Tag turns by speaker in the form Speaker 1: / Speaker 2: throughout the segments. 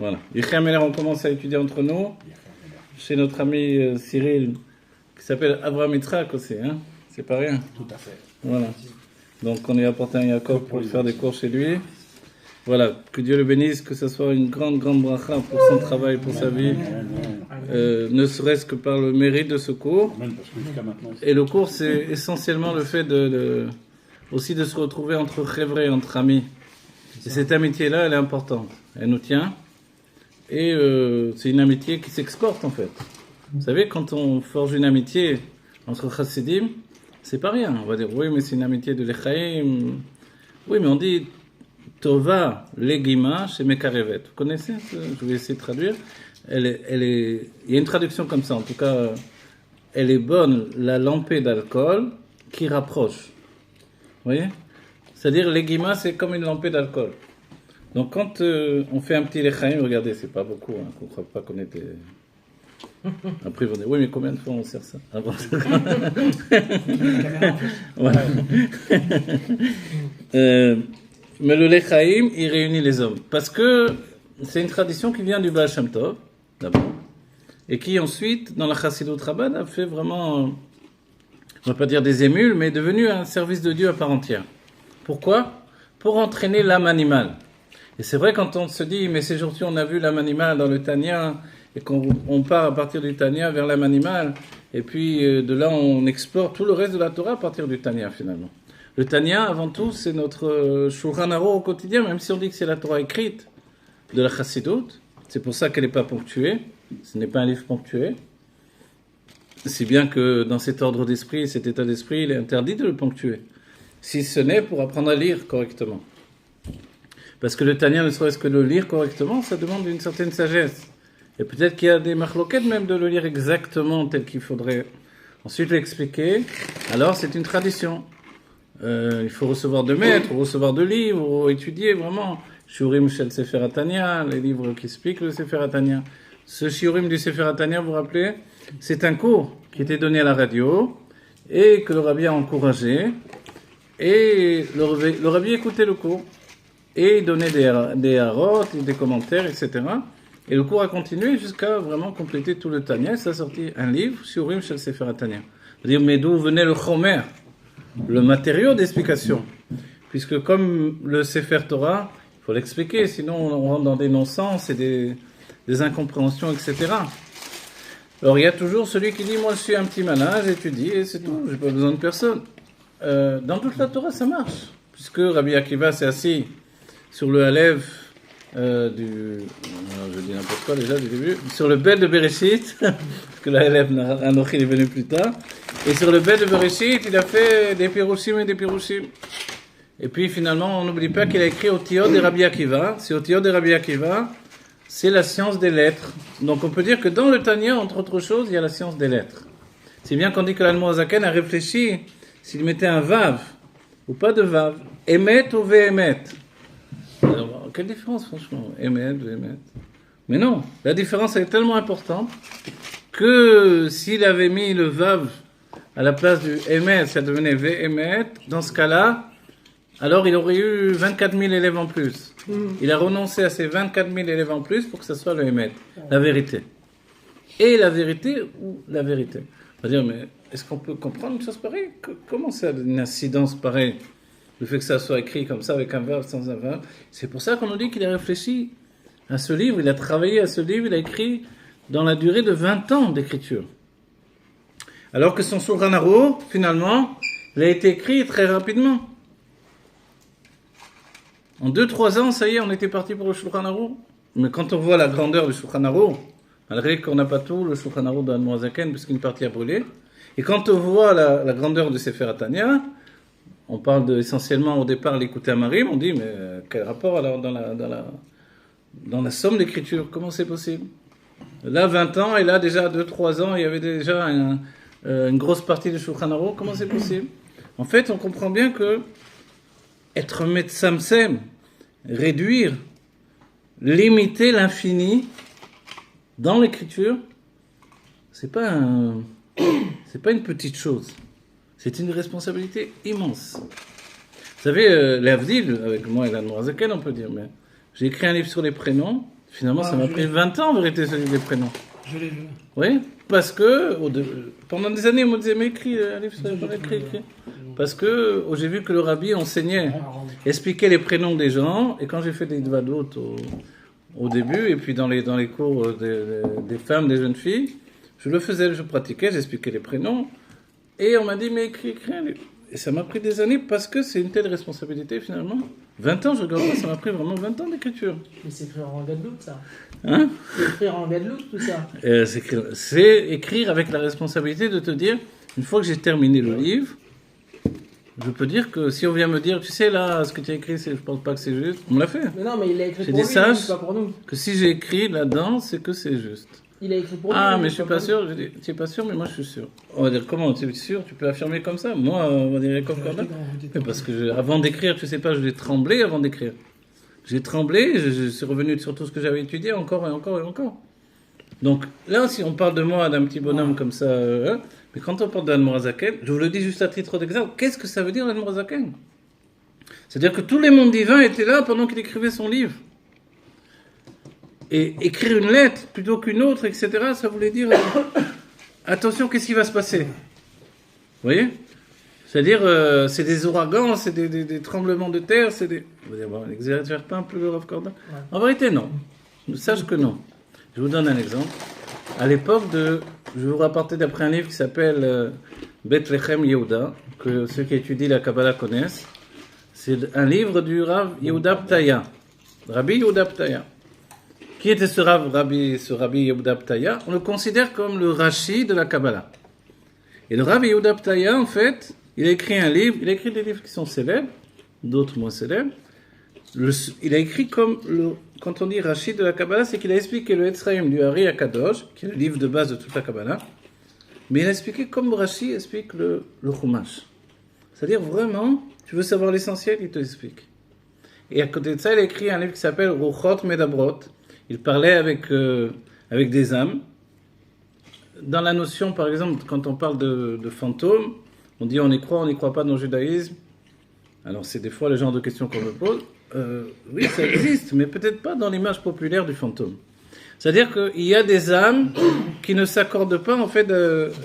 Speaker 1: Voilà. Yichem Meller, on commence à étudier entre nous, chez notre ami Cyril, qui s'appelle Avraham Yitzhak aussi, hein. C'est pas rien.
Speaker 2: Tout à fait.
Speaker 1: Voilà. Donc on est apporté un Yaakov pour faire des cours chez lui. Voilà, que Dieu le bénisse, que ce soit une grande bracha pour son travail, pour sa vie, ne serait-ce que par le mérite de ce cours. Et le cours, c'est essentiellement le fait aussi de se retrouver entre chèvres, entre amis. Et cette amitié-là, elle est importante. Elle nous tient. Et c'est une amitié qui s'exporte, en fait. Vous savez, quand on forge une amitié entre chassidim, c'est pas rien. On va dire, oui, mais c'est une amitié de l'Echaïm. Oui, mais on dit Tova Legima chez Mekarevet. Vous connaissez? Je vais essayer de traduire. Il y a une traduction comme ça, en tout cas, elle est bonne, la lampée d'alcool qui rapproche. Vous voyez? C'est-à-dire, Legima, c'est comme une lampée d'alcool. Donc, quand on fait un petit Lechaïm, regardez, c'est pas beaucoup, hein, qu'on ne croit pas qu'on était. Après, ils vont dire, oui, mais combien de fois on sert ça? Voilà. Mais le Lechaïm, il réunit les hommes. Parce que c'est une tradition qui vient du Baal Shem Tov, d'abord, et qui ensuite, dans la Chassidut Rabbah, a fait vraiment, on ne va pas dire des émules, mais est devenu un service de Dieu à part entière. Pourquoi? Pour entraîner l'âme animale. Et c'est vrai, quand on se dit, mais ces jours-ci, on a vu l'âme animale dans le Tanya, et qu'on part à partir du Tanya vers l'âme animale, et puis de là, on explore tout le reste de la Torah à partir du Tanya, finalement. Le Tanya, avant tout, c'est notre Shulchan Aruch au quotidien, même si on dit que c'est la Torah écrite de la Chassidut. C'est pour ça qu'elle n'est pas ponctuée. Ce n'est pas un livre ponctué. Si bien que dans cet ordre d'esprit, cet état d'esprit, il est interdit de le ponctuer. Si ce n'est pour apprendre à lire correctement. Parce que le Tanya, ne serait-ce que de le lire correctement, ça demande une certaine sagesse. Et peut-être qu'il y a des machloquettes même de le lire exactement tel qu'il faudrait. Ensuite l'expliquer. Alors c'est une tradition. Il faut recevoir de maîtres, recevoir de livres, étudier vraiment. Shiurim Shel Sefer Tanya, les livres qui expliquent le Sefer Tanya. Ce Shiurim du Sefer Tanya, vous vous rappelez, c'est un cours qui était donné à la radio et que le Rabbi a encouragé. Et le Rabbi écoutait le cours et il donnait des harots, des commentaires, etc. Et le cours a continué jusqu'à vraiment compléter tout le Tanya. Ça a sorti un livre, Shiurim Shel Sefer Tanya. C'est-à-dire, mais d'où venait le Chomer, le matériau d'explication, puisque comme le Sefer Torah, il faut l'expliquer, sinon on rentre dans des non-sens et des incompréhensions, etc. Alors il y a toujours celui qui dit, moi je suis un petit malin, j'étudie et c'est tout, j'ai pas besoin de personne. Dans toute la Torah ça marche, puisque Rabbi Akiva s'est assis sur le Aleph je dis n'importe quoi déjà du début, sur le bel de Bereshit, parce que la Aleph Anochi est venu plus tard, et sur le bel de Bereshit, il a fait des Pirushim et des Pirushim. Et puis finalement, on n'oublie pas qu'il a écrit Otiyot de Rabbi Akiva. C'est Otiyot de Rabbi Akiva, c'est la science des lettres. Donc on peut dire que dans le Tanya, entre autres choses, il y a la science des lettres. C'est bien qu'on dit que l'Admor Zaken a réfléchi s'il mettait un Vav, ou pas de Vav, Emet ou Vehemet. Alors, quelle différence franchement, Emet, Vehemet. Mais non, la différence est tellement importante que s'il avait mis le Vav à la place du Emet, ça devenait Vehemet, dans ce cas-là, alors il aurait eu 24 000 élèves en plus. Il a renoncé à ces 24 000 élèves en plus pour que ce soit le Emet, la vérité. Et la vérité ou la vérité. On va dire, mais est-ce qu'on peut comprendre une chose pareille? Comment ça a une incidence pareille? Le fait que ça soit écrit comme ça, avec un verbe, sans un verbe. C'est pour ça qu'on nous dit qu'il a réfléchi à ce livre, il a travaillé à ce livre, il a écrit dans la durée de 20 ans d'écriture. Alors que son Shulchan Aruch, finalement, il a été écrit très rapidement. En 2-3 ans, ça y est, on était parti pour le Shulchan Aruch. Mais quand on voit la grandeur du Shulchan Aruch, malgré qu'on n'a pas tout, le Shulchan Aruch d'Admor Zaken, puisqu'une partie a brûlé, et quand on voit la grandeur du Sefer Tanya, on parle essentiellement au départ l'écouter à Marim, on dit, mais quel rapport alors dans la somme d'écriture, comment c'est possible? Là, 20 ans, et là, déjà 2-3 ans, il y avait déjà une grosse partie du Shulchan Aruch, comment c'est possible? En fait, on comprend bien que être metsamsem, réduire, limiter l'infini dans l'écriture, c'est pas une petite chose. C'est une responsabilité immense. Vous savez, l'Avdil, avec moi et l'Admor Zaken, on peut dire, mais j'ai écrit un livre sur les prénoms, Finalement, ça m'a pris 20 ans en vérité, celui des prénoms.
Speaker 2: Je l'ai vu.
Speaker 1: Oui, parce que pendant des années, on me disait, mais écris, écris. Parce que j'ai vu que le rabbi enseignait, expliquait les prénoms des gens, et quand j'ai fait des vadot au début, et puis dans les cours des femmes, des jeunes filles, je le faisais, je pratiquais, j'expliquais les prénoms, et on m'a dit, mais écris. Et ça m'a pris des années parce que c'est une telle responsabilité finalement. 20 ans, je regarde pas, ça m'a pris vraiment 20 ans d'écriture.
Speaker 3: Mais c'est écrire en Guadeloupe, ça.
Speaker 1: Hein?
Speaker 3: C'est écrire en Guadeloupe, tout ça.
Speaker 1: C'est écrire avec la responsabilité de te dire, une fois que j'ai terminé le livre, je peux dire que si on vient me dire, tu sais là, ce que tu as écrit, je pense pas que c'est juste, on me l'a fait.
Speaker 3: Mais non, mais il l'a écrit
Speaker 1: J'ai
Speaker 3: pour
Speaker 1: dit
Speaker 3: lui,
Speaker 1: sache
Speaker 3: pas pour nous.
Speaker 1: que si j'ai écrit là-dedans, c'est que c'est juste.
Speaker 3: Il a écrit pour lui.
Speaker 1: Ah, mais je suis pas sûr. Je dis, tu es pas sûr, mais moi je suis sûr. On va dire, comment tu es sûr? Tu peux affirmer comme ça? Moi, on va dire comme Corda. Parce que avant d'écrire, tu sais pas, j'ai tremblé avant d'écrire. J'ai tremblé, je suis revenu sur tout ce que j'avais étudié, encore et encore et encore. Donc là, si on parle de moi, d'un petit bonhomme comme ça, mais quand on parle d'Admorazaken, je vous le dis juste à titre d'exemple, qu'est-ce que ça veut dire l'Admorazaken? C'est-à-dire que tous les mondes divins étaient là pendant qu'il écrivait son livre. Et écrire une lettre plutôt qu'une autre, etc., ça voulait dire attention, qu'est-ce qui va se passer? Vous voyez? C'est-à-dire, c'est des ouragans, c'est des tremblements de terre, c'est des. Vous allez dire, bon, n'exagère pas un peu le Rav Corda? Ouais. En vérité, non. Sache que non. Je vous donne un exemple. À l'époque je vais vous rapporter d'après un livre qui s'appelle Bethlehem Yehuda, que ceux qui étudient la Kabbalah connaissent. C'est un livre du Rav Yehuda Ptaya, Rabbi Yehuda Ptaya. Qui était ce Rabbi Yehuda Ptaya? On le considère comme le Rashi de la Kabbalah. Et le Rabbi Yehuda Ptaya, en fait, il a écrit un livre, il a écrit des livres qui sont célèbres, d'autres moins célèbres. Il a écrit comme, quand on dit Rashi de la Kabbalah, c'est qu'il a expliqué le Etzraïm du Hari Akadosh, qui est le livre de base de toute la Kabbalah, mais il a expliqué comme Rashi explique le Chumash. C'est-à-dire vraiment, tu veux savoir l'essentiel, il te l'explique. Et à côté de ça, il a écrit un livre qui s'appelle Ruchot Medabrot. Il parlait avec des âmes. Dans la notion, par exemple, quand on parle de fantômes, on dit on y croit pas dans le judaïsme. Alors c'est des fois le genre de questions qu'on me pose. Oui, ça existe, mais peut-être pas dans l'image populaire du fantôme. C'est-à-dire qu'il y a des âmes qui ne s'accordent pas en fait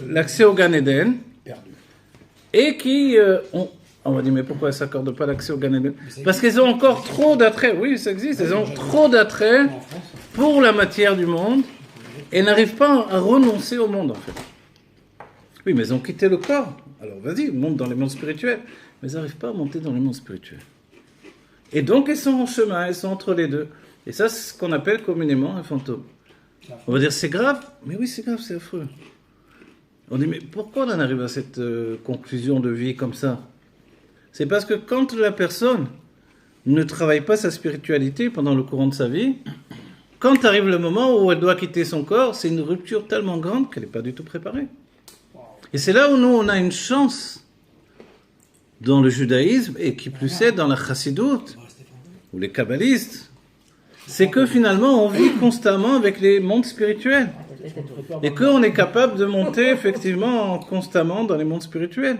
Speaker 1: l'accès au Gan Eden et qui ont. On va dire, mais pourquoi elles ne s'accordent pas l'accès au Gan Eden? Parce qu'elles ont encore trop d'attrait. Oui, ça existe. Elles ont trop d'attrait pour la matière du monde et n'arrivent pas à renoncer au monde, en fait. Oui, mais elles ont quitté le corps. Alors, vas-y, monte dans les mondes spirituels. Mais elles n'arrivent pas à monter dans les mondes spirituels. Et donc, elles sont en chemin, elles sont entre les deux. Et ça, c'est ce qu'on appelle communément un fantôme. On va dire, c'est grave. Mais oui, c'est grave, c'est affreux. On dit, mais pourquoi on en arrive à cette conclusion de vie comme ça? C'est parce que quand la personne ne travaille pas sa spiritualité pendant le courant de sa vie, quand arrive le moment où elle doit quitter son corps, c'est une rupture tellement grande qu'elle n'est pas du tout préparée. Et c'est là où nous, on a une chance dans le judaïsme, et qui plus est dans la chassidoute, ou les kabbalistes, c'est que finalement, on vit constamment avec les mondes spirituels. Et qu'on est capable de monter effectivement constamment dans les mondes spirituels.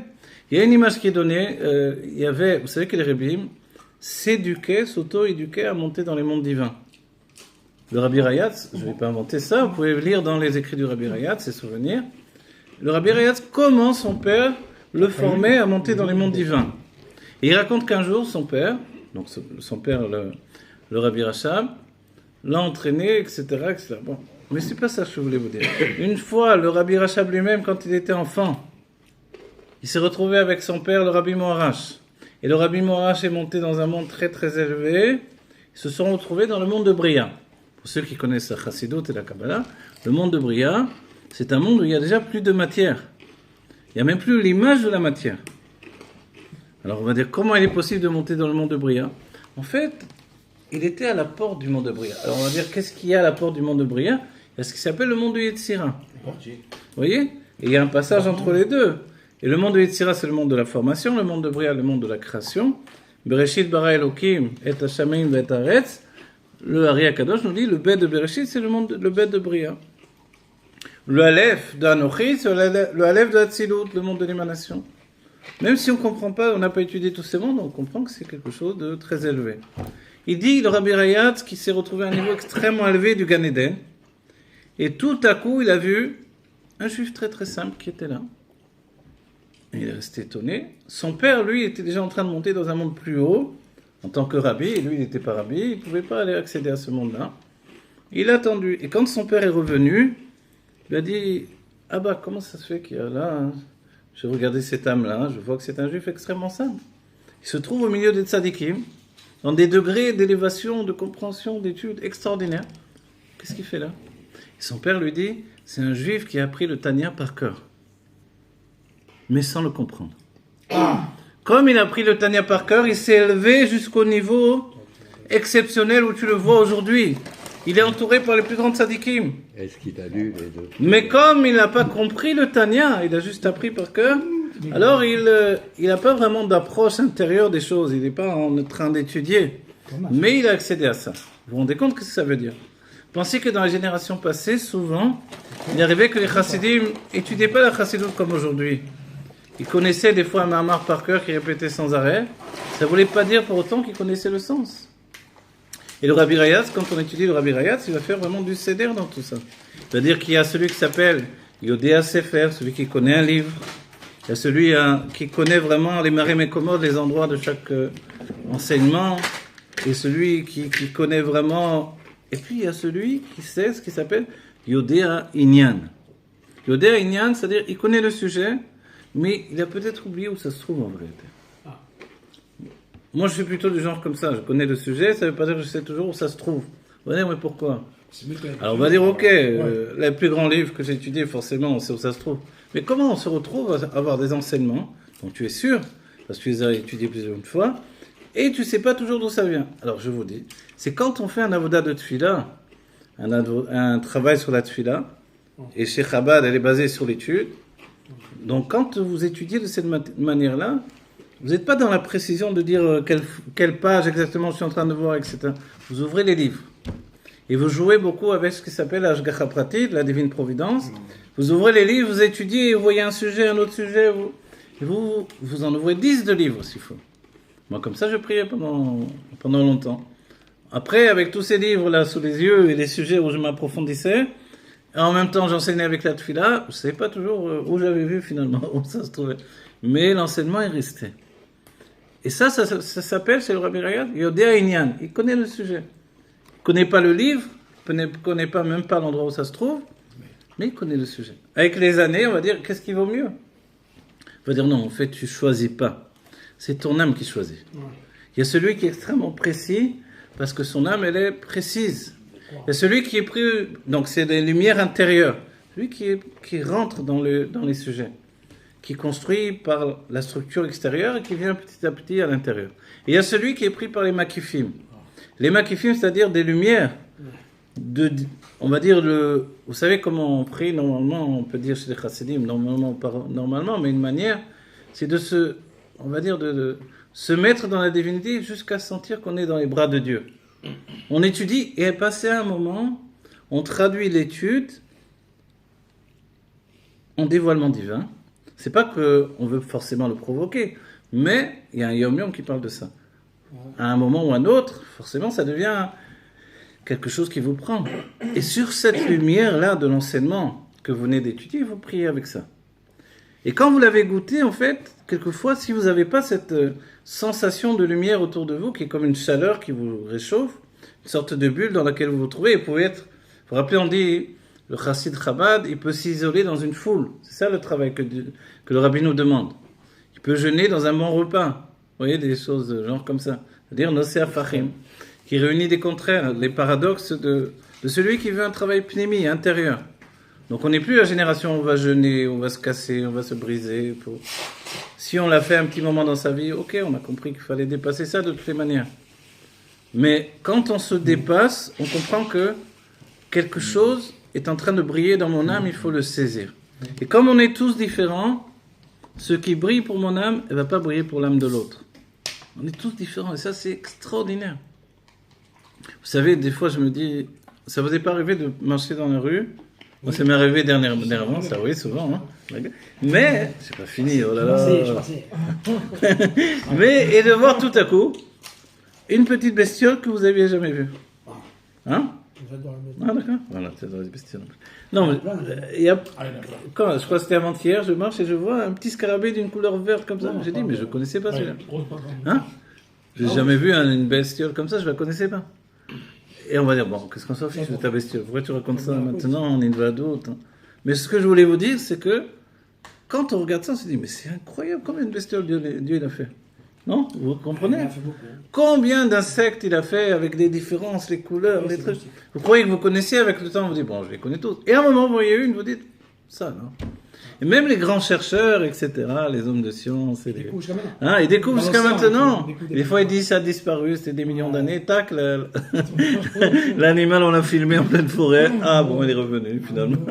Speaker 1: Il y a une image qui est donnée, il y avait, vous savez que les Rébim s'auto-éduquaient à monter dans les mondes divins. Le Rabbi Rayatz, je ne vais pas inventer ça, vous pouvez lire dans les écrits du Rabbi Rayatz, ses souvenirs. Le Rabbi Rayatz, comment son père le formait à monter dans les mondes divins. Et il raconte qu'un jour, son père, donc son père, le Rabbi Rachab, l'a entraîné, etc., etc. Bon, mais c'est pas ça que je voulais vous dire. Une fois, le Rabbi Rachab lui-même, quand il était enfant, il s'est retrouvé avec son père, le Rabbi Moarash. Et le Rabbi Moarash est monté dans un monde très très élevé. Ils se sont retrouvés dans le monde de Bria. Pour ceux qui connaissent la Chassidoute et la Kabbalah, le monde de Bria, c'est un monde où il y a déjà plus de matière. Il n'y a même plus l'image de la matière. Alors on va dire, comment il est possible de monter dans le monde de Bria? En fait, il était à la porte du monde de Bria. Alors on va dire, qu'est-ce qu'il y a à la porte du monde de Bria? Il y a ce qui s'appelle le monde de Yetzira. Vous voyez? Et il y a un passage entre les deux. Et le monde de Yetzira, c'est le monde de la formation, le monde de Bria, le monde de la création. Bereshit bara Elokim et Hashamayim et Haaretz. Le Hari Akadosh nous dit, le bête de Bereshit, c'est le bête de Bria. Le Aleph d'Anochi, c'est le Aleph de Hatzilut, le monde de l'émanation. Même si on ne comprend pas, on n'a pas étudié tous ces mondes, on comprend que c'est quelque chose de très élevé. Il dit, le Rabbi Rayatz, qui s'est retrouvé à un niveau extrêmement élevé du Gan Eden, et tout à coup, il a vu un juif très très simple qui était là. Et il est resté étonné. Son père, lui, était déjà en train de monter dans un monde plus haut, en tant que rabbi, et lui, il n'était pas rabbi, il ne pouvait pas aller accéder à ce monde-là. Il a attendu, et quand son père est revenu, il a dit, ah bah, comment ça se fait qu'il y a là, hein, j'ai regardé cette âme-là, je vois que c'est un juif extrêmement simple. Il se trouve au milieu des tzadikim, dans des degrés d'élévation, de compréhension, d'études extraordinaires. Qu'est-ce qu'il fait là? Et son père lui dit, c'est un juif qui a appris le Tanya par cœur, mais sans le comprendre. Comme il a appris le Tanya par cœur, il s'est élevé jusqu'au niveau exceptionnel où tu le vois aujourd'hui. Il est entouré par les plus grands tzadikim.
Speaker 2: Est-ce qu'il a lu les deux?
Speaker 1: Mais comme il n'a pas compris le Tanya, il a juste appris par cœur, alors il n'a pas vraiment d'approche intérieure des choses, il n'est pas en train d'étudier. Mais il a accédé à ça. Vous vous rendez compte ce que ça veut dire? Pensez que dans les générations passées, souvent, il arrivait que les chassidim n'étudiaient pas la chassidoute comme aujourd'hui. Ils connaissaient des fois un mamar par cœur qui répétait sans arrêt. Ça ne voulait pas dire pour autant qu'ils connaissaient le sens. Et le Rabbi Rayatz, quand on étudie le Rabbi Rayatz, il va faire vraiment du seder dans tout ça. C'est-à-dire qu'il y a celui qui s'appelle Yodéa Sefer, celui qui connaît un livre. Il y a celui qui connaît vraiment les marés mécommodes, les endroits de chaque enseignement. Et celui qui connaît vraiment... Et puis il y a celui qui sait ce qui s'appelle Yodéa Inyan. Yodéa Inyan, c'est-à-dire il connaît le sujet, mais il a peut-être oublié où ça se trouve en vérité. Moi, je suis plutôt du genre comme ça. Je connais le sujet, ça ne veut pas dire que je sais toujours où ça se trouve. Vous allez dire, mais pourquoi? Alors, on va dire, ok, les plus grands livres que j'ai étudiés, forcément, on sait où ça se trouve. Mais comment on se retrouve à avoir des enseignements dont tu es sûr, parce que tu les as étudiés plusieurs fois, et tu ne sais pas toujours d'où ça vient? Alors, je vous dis, c'est quand on fait un avoda de tfila, un travail sur la tfila, et chez Chabad, elle est basée sur l'étude. Donc, quand vous étudiez de cette manière-là, vous n'êtes pas dans la précision de dire quelle page exactement je suis en train de voir, etc. Vous ouvrez les livres. Et vous jouez beaucoup avec ce qui s'appelle l'Ashgacha Pratit, la divine providence. Vous ouvrez les livres, vous étudiez, vous voyez un sujet, un autre sujet, et vous en ouvrez 10 de livres s'il faut. Moi, comme ça, je priais pendant longtemps. Après, avec tous ces livres-là sous les yeux et les sujets où je m'approfondissais, et en même temps, j'enseignais avec la tfila, je ne savais pas toujours où j'avais vu finalement, où ça se trouvait. Mais l'enseignement est resté. Et ça s'appelle, c'est le Rabbi Rayatz, Yodéa Inyan. Il connaît le sujet. Il ne connaît pas le livre, il ne connaît pas même pas l'endroit où ça se trouve, mais il connaît le sujet. Avec les années, on va dire, qu'est-ce qui vaut mieux? On va dire, non, en fait, tu ne choisis pas. C'est ton âme qui choisit. Il y a celui qui est extrêmement précis, parce que son âme, elle est précise. Il y a celui qui est pris, donc c'est des lumières intérieures, celui qui rentre dans les sujets, qui construit par la structure extérieure et qui vient petit à petit à l'intérieur. Et il y a celui qui est pris par les makifim. Les makifim, c'est-à-dire des lumières, on va dire, vous savez comment on prie normalement, on peut dire chez les chassidim, normalement, mais une manière, c'est de se mettre dans la divinité jusqu'à sentir qu'on est dans les bras de Dieu. On étudie et passé un moment, on traduit l'étude en dévoilement divin. C'est pas qu'on veut forcément le provoquer, mais il y a un Yom Yom qui parle de ça. À un moment ou à un autre, forcément, ça devient quelque chose qui vous prend. Et sur cette lumière-là de l'enseignement que vous venez d'étudier, vous priez avec ça. Et quand vous l'avez goûté, en fait, quelquefois, si vous n'avez pas cette sensation de lumière autour de vous, qui est comme une chaleur qui vous réchauffe, une sorte de bulle dans laquelle vous vous trouvez, et vous pouvez être... Vous vous rappelez, on dit, le chassid Chabad, il peut s'isoler dans une foule. C'est ça le travail que le rabbi nous demande. Il peut jeûner dans un bon repas. Vous voyez, des choses de genre comme ça. C'est-à-dire, Nosea Fachim, qui réunit des contraires, les paradoxes de celui qui veut un travail pnémi, intérieur. Donc on n'est plus la génération où on va jeûner, on va se casser, on va se briser. Si on l'a fait un petit moment dans sa vie, ok, on a compris qu'il fallait dépasser ça de toutes les manières. Mais quand on se dépasse, on comprend que quelque chose est en train de briller dans mon âme, il faut le saisir. Et comme on est tous différents, ce qui brille pour mon âme, elle ne va pas briller pour l'âme de l'autre. On est tous différents et ça c'est extraordinaire. Vous savez, des fois je me dis, ça vous est pas arrivé de marcher dans la rue? Moi, ça m'est arrivé dernièrement, ça oui, souvent. Hein. Mais, c'est pas fini, oh là là.
Speaker 3: Je pensais.
Speaker 1: Mais, et de voir tout à coup, une petite bestiole que vous aviez jamais vue. Hein?
Speaker 3: J'adore le métier.
Speaker 1: Ah, d'accord. Voilà, tu adores les bestioles. Non, mais il y a... Quand, je crois que c'était avant-hier, je marche et je vois un petit scarabée d'une couleur verte comme ça. J'ai dit, mais je ne connaissais pas celui-là. Hein? J'ai jamais vu une bestiole comme ça, je ne la connaissais pas. Et on va dire, bon, qu'est-ce qu'on s'en fiche de ta bestiole? Pourquoi tu racontes ça maintenant? On est une adulte. Mais ce que je voulais vous dire, c'est que quand on regarde ça, on se dit, mais c'est incroyable combien de bestioles Dieu il a fait. Non? Vous comprenez?
Speaker 3: Il a fait beaucoup.
Speaker 1: Combien d'insectes il a fait avec des différences, les couleurs,
Speaker 3: Oui,
Speaker 1: les
Speaker 3: c'est
Speaker 1: trucs.
Speaker 3: magnifique.
Speaker 1: Vous croyez que vous connaissiez avec le temps, vous dites, bon, je les connais tous. Et à un moment, vous voyez une, vous dites, ça, non? Et même les grands chercheurs, etc., les hommes de science, et
Speaker 3: Il
Speaker 1: les...
Speaker 3: découvre jusqu'à maintenant.
Speaker 1: Hein, ils découvrent
Speaker 3: Dans
Speaker 1: jusqu'à
Speaker 3: l'océan,
Speaker 1: maintenant.
Speaker 3: ils découvrent
Speaker 1: Des fois, ils disent ça a disparu, c'était des millions d'années. Tac, l'animal, on l'a filmé en pleine forêt. Ah bon, il est revenu finalement.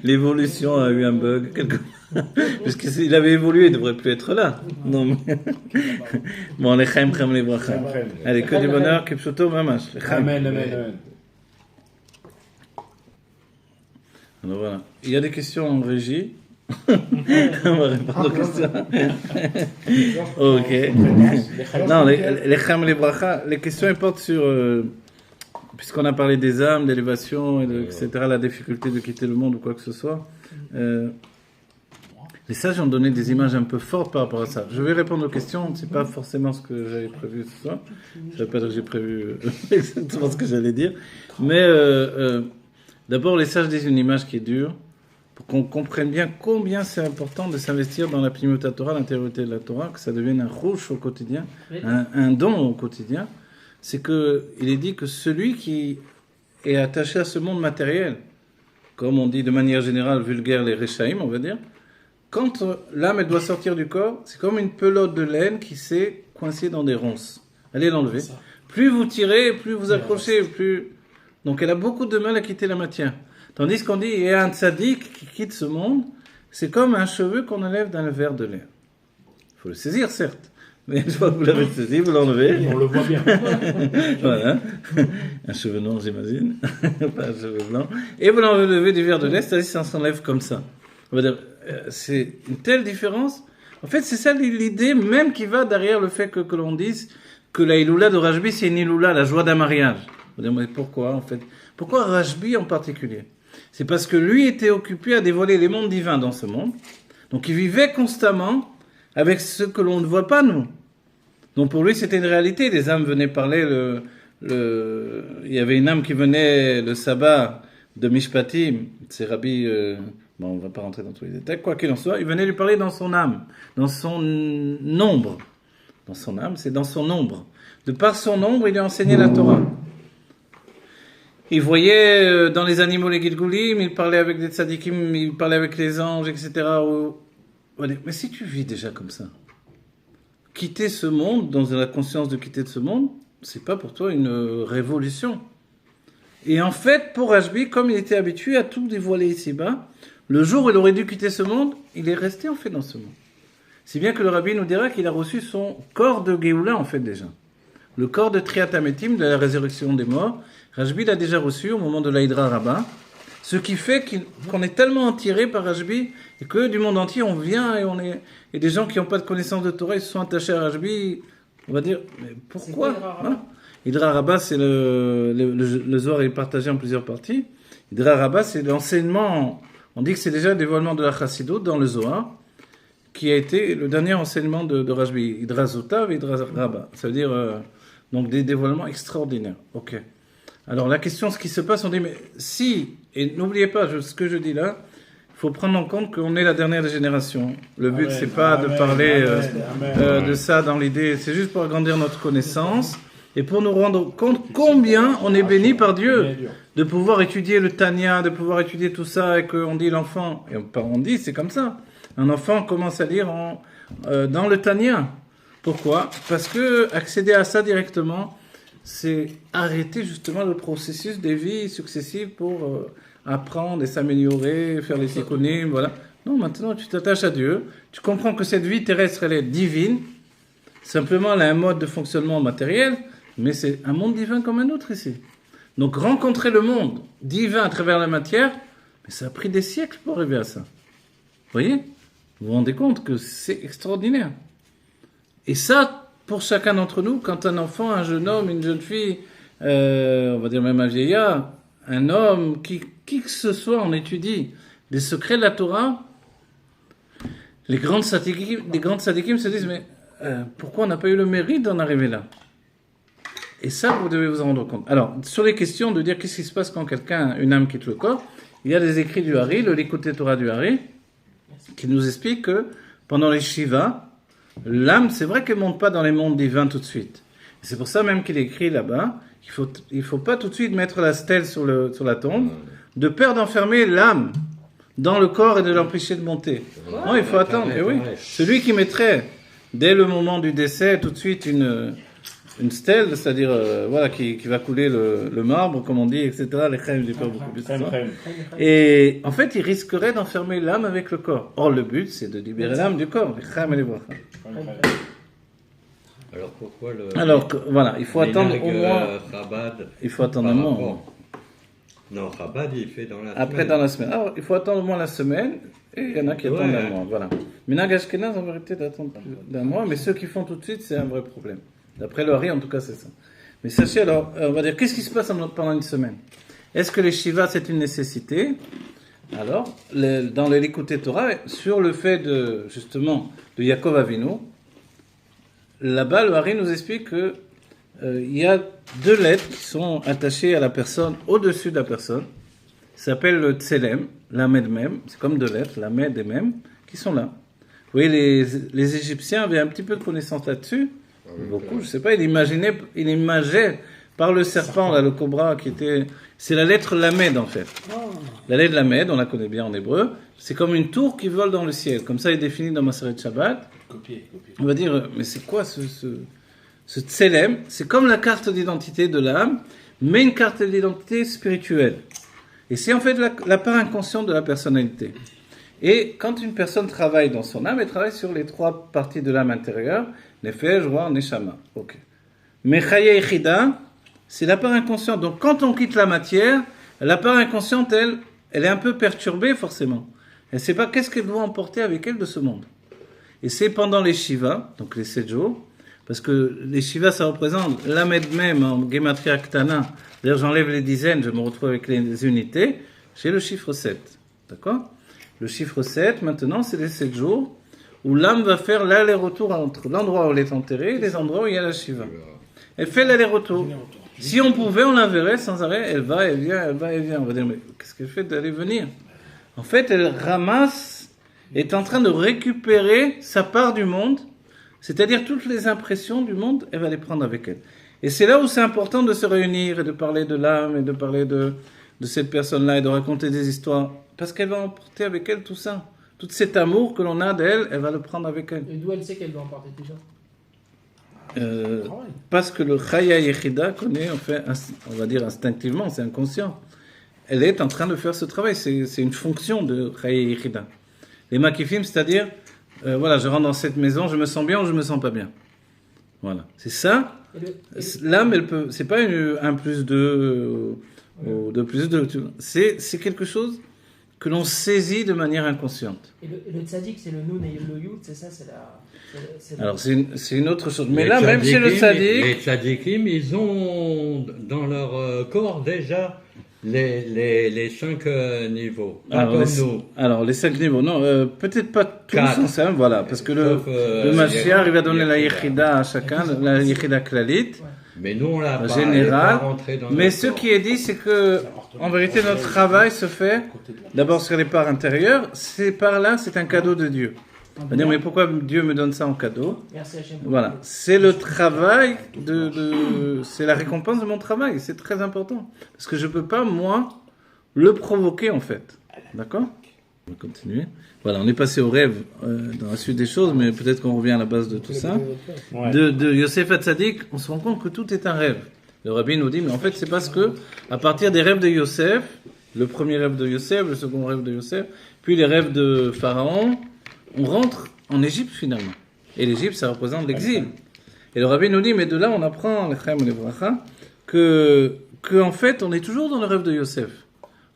Speaker 1: L'évolution a eu un bug quelque part. Puisqu'il avait évolué, il ne devrait plus être là. Non, mais... Bon, les chaim, les brachim. Allez, que du bonheur, que pshoto, mamash. Les chaim.
Speaker 2: Amen, amen.
Speaker 1: Alors voilà. Il y a des questions en régie. On va répondre aux questions. Ok. Non, les cham, les bracha, les questions elles portent sur, puisqu'on a parlé des âmes, d'élévation, etc., la difficulté de quitter le monde ou quoi que ce soit. Les sages ont donné des images un peu fortes par rapport à ça. Je vais répondre aux questions, c'est pas forcément ce que j'avais prévu ce soir. Ça veut pas dire que j'ai prévu exactement ce que j'allais dire. Mais d'abord, les sages disent une image qui est dure, pour qu'on comprenne bien combien c'est important de s'investir dans la Pnimiut Torah, l'intériorité de la Torah, que ça devienne un rouge au quotidien, un don au quotidien. C'est qu'il est dit que celui qui est attaché à ce monde matériel, comme on dit de manière générale, vulgaire, les Rechaïm, on va dire, quand l'âme elle doit sortir du corps, c'est comme une pelote de laine qui s'est coincée dans des ronces. Allez l'enlever. Plus vous tirez, plus vous accrochez, plus... Donc elle a beaucoup de mal à quitter la matière. Tandis qu'on dit, il y a un tzaddik qui quitte ce monde, c'est comme un cheveu qu'on enlève d'un verre de lait. Il faut le saisir, certes. Mais une fois que vous l'avez saisi, vous l'enlevez.
Speaker 2: On le voit bien.
Speaker 1: Voilà. Un cheveu noir, j'imagine. Pas un cheveu blanc. Et vous l'enlevez du verre de lait, c'est-à-dire que ça s'enlève comme ça. On va dire, c'est une telle différence. En fait, c'est ça l'idée même qui va derrière le fait que l'on dise que la Iloula de Rajbi, c'est une Iloula, la joie d'un mariage. On va dire, mais pourquoi, en fait? Pourquoi Rajbi en particulier? C'est parce que lui était occupé à dévoiler les mondes divins dans ce monde. Donc il vivait constamment avec ce que l'on ne voit pas, nous. Donc pour lui, c'était une réalité. Les âmes venaient parler. Il y avait une âme qui venait le sabbat de Mishpatim. C'est Rabbi... Bon, on ne va pas rentrer dans tous les détails. Quoi qu'il en soit, il venait lui parler dans son âme, dans son nombre. Dans son âme, c'est dans son nombre. De par son nombre, il lui enseignait la Torah. Il voyait dans les animaux les Gilgulim, il parlait avec des tzadikim, il parlait avec les anges, etc. Mais si tu vis déjà comme ça, quitter ce monde, dans la conscience de quitter de ce monde, c'est pas pour toi une révolution. Et en fait, pour Rajbi, comme il était habitué à tout dévoiler ici-bas, le jour où il aurait dû quitter ce monde, il est resté en fait dans ce monde. Si bien que le Rabbi nous dira qu'il a reçu son corps de Géoula en fait déjà. Le corps de Triatametim, de la résurrection des morts, Rajbi l'a déjà reçu au moment de l'Aïdra Rabbah. Ce qui fait qu'on est tellement attiré par Rajbi et que du monde entier on vient et des gens qui n'ont pas de connaissance de Torah, ils se sont attachés à Rajbi. On va dire, mais pourquoi Hydra Rabbah, c'est le Zohar est partagé en plusieurs parties. Hydra Rabbah, c'est l'enseignement, on dit que c'est déjà le dévoilement de la Chassidoute dans le Zohar, qui a été le dernier enseignement de Rajbi. Hydra Zotav et Hydra Rabbah. Ça veut dire, donc des dévoilements extraordinaires. Ok. Alors la question, ce qui se passe, on dit, mais si, et n'oubliez pas ce que je dis là, il faut prendre en compte qu'on est la dernière des générations. Le but, c'est pas de parler de ça dans l'idée, c'est juste pour agrandir notre connaissance et pour nous rendre compte combien on est béni par Dieu de pouvoir étudier le Tanya, de pouvoir étudier tout ça et qu'on dit l'enfant, et on dit, c'est comme ça, un enfant commence à lire dans le Tanya. Pourquoi? Parce que accéder à ça directement, c'est arrêter justement le processus des vies successives pour apprendre et s'améliorer, faire les tikkunim, voilà. Non, maintenant tu t'attaches à Dieu, tu comprends que cette vie terrestre elle est divine, simplement elle a un mode de fonctionnement matériel, mais c'est un monde divin comme un autre ici. Donc rencontrer le monde divin à travers la matière, mais ça a pris des siècles pour arriver à ça. Vous voyez? Vous vous rendez compte que c'est extraordinaire. Et ça, pour chacun d'entre nous, quand un enfant, un jeune homme, une jeune fille, on va dire même un vieillard, un homme, qui que ce soit, on étudie les secrets de la Torah, les grandes sadikim se disent, mais pourquoi on n'a pas eu le mérite d'en arriver là? Et ça, vous devez vous en rendre compte. Alors, sur les questions de dire qu'est-ce qui se passe quand une âme quitte le corps, il y a des écrits du Hari, le Likutei Torah du Hari, qui nous explique que pendant les Shiva, l'âme, c'est vrai qu'elle ne monte pas dans les mondes divins tout de suite. Et c'est pour ça même qu'il écrit là-bas, il faut pas tout de suite mettre la stèle sur la tombe, de peur d'enfermer l'âme dans le corps et de l'empêcher de monter. Non, il faut attendre. Et oui, celui qui mettrait, dès le moment du décès, tout de suite une stèle, c'est-à-dire voilà, qui va couler le marbre, comme on dit, etc. Les crèmes, j'ai pas beaucoup plus de ça. Et en fait, il risquerait d'enfermer l'âme avec le corps. Or, le but, c'est de libérer l'âme du corps. Les crèmes et les brachas.
Speaker 2: Alors pourquoi
Speaker 1: Alors, voilà, il faut attendre au moins.
Speaker 2: Chabad,
Speaker 1: Il faut attendre un mois.
Speaker 2: Non, Chabad, il fait dans la semaine.
Speaker 1: Après, dans la semaine. Alors, il faut attendre au moins la semaine, et il y en a qui attendent un mois. Voilà. Minhag Ashkenaz, en vérité, d'attendre plus d'un mois, mais ceux qui font tout de suite, c'est un vrai problème. D'après le Hari, en tout cas, c'est ça. Mais sachez alors, on va dire, qu'est-ce qui se passe pendant une semaine? Est-ce que les Shiva, c'est une nécessité? Alors, dans les Likutei Torah, sur le fait justement, de Yaakov Avinu, là-bas, le Hari nous explique que il y a deux lettres qui sont attachées à la personne, au-dessus de la personne. Ça s'appelle le Tselem, Lamed Mem, c'est comme deux lettres, Lamed et Mem, qui sont là. Vous voyez, les Égyptiens avaient un petit peu de connaissance là-dessus. Beaucoup, je sais pas, il imageait par le serpent, là, le cobra, c'est la lettre Lamed en fait. La lettre Lamed, on la connaît bien en hébreu, c'est comme une tour qui vole dans le ciel. Comme ça, il est défini dans Maseret Shabbat. On va dire, mais c'est quoi ce tselem? C'est comme la carte d'identité de l'âme, mais une carte d'identité spirituelle. Et c'est en fait la part inconsciente de la personnalité. Et quand une personne travaille dans son âme, elle travaille sur les trois parties de l'âme intérieure, Nefesh, Ruach, Neshama. Ok. Mais Chaya Yechida, c'est la part inconsciente. Donc quand on quitte la matière, la part inconsciente, elle est un peu perturbée forcément. Elle ne sait pas qu'est-ce qu'elle doit emporter avec elle de ce monde. Et c'est pendant les Shiva, donc les 7 jours, parce que les Shiva, ça représente l'Amed même en Gematria Ktana. D'ailleurs, j'enlève les dizaines, je me retrouve avec les unités. J'ai le chiffre 7. D'accord? Le chiffre 7, maintenant, c'est les 7 jours où l'âme va faire l'aller-retour entre l'endroit où elle est enterrée et les endroits où il y a la Shiva. Elle fait l'aller-retour. Si on pouvait, on la verrait sans arrêt. Elle va, elle vient, elle va, elle vient. On va dire, mais qu'est-ce qu'elle fait d'aller venir? En fait, elle ramasse, est en train de récupérer sa part du monde, c'est-à-dire toutes les impressions du monde, elle va les prendre avec elle. Et c'est là où c'est important de se réunir et de parler de l'âme et de parler de cette personne-là et de raconter des histoires. Parce qu'elle va emporter avec elle tout ça. Tout cet amour que l'on a d'elle, elle va le prendre avec elle.
Speaker 3: Et d'où elle sait qu'elle doit emporter tout ça?
Speaker 1: Parce que le Chaya Yechida connaît, en fait, on va dire instinctivement, c'est inconscient. Elle est en train de faire ce travail. C'est une fonction de Chaya Yechida. Les Makifim, c'est-à-dire, voilà, je rentre dans cette maison, je me sens bien ou je me sens pas bien. Voilà. C'est ça. L'âme, elle peut, c'est pas un plus 2 ou 2 plus 2. C'est quelque chose que l'on saisit de manière inconsciente.
Speaker 3: Et le tzaddik, c'est le nun et le yud, c'est ça,
Speaker 1: Alors, c'est une autre chose. Mais là, même chez le tzaddik...
Speaker 2: Les tzaddikim, ils ont dans leur corps déjà les 5 niveaux.
Speaker 1: Alors, les 5 niveaux, non, peut-être pas tous ensemble, voilà, parce que le Mashiach, il va donner la Yechida à chacun, la Yechida Klalit.
Speaker 2: Mais nous, on l'a pas
Speaker 1: général.
Speaker 2: Dans
Speaker 1: mais ce qui est dit, c'est que, en vérité, notre travail se fait d'abord sur les parts intérieures. Ces parts-là, c'est un cadeau de Dieu. On va dire, mais pourquoi Dieu me donne ça en cadeau? Voilà. C'est le travail c'est la récompense de mon travail. C'est très important. Parce que je ne peux pas, moi, le provoquer, en fait. D'accord? On va continuer. Voilà, on est passé au rêve dans la suite des choses, mais peut-être qu'on revient à la base de tout ça. De Yosef Hatzadik, on se rend compte que tout est un rêve. Le rabbi nous dit, mais en fait, c'est parce que, à partir des rêves de Yosef, le premier rêve de Yosef, le second rêve de Yosef, puis les rêves de Pharaon, on rentre en Égypte finalement. Et l'Égypte, ça représente l'exil. Et le rabbi nous dit, mais de là, on apprend, les brachas, que en fait, on est toujours dans le rêve de Yosef.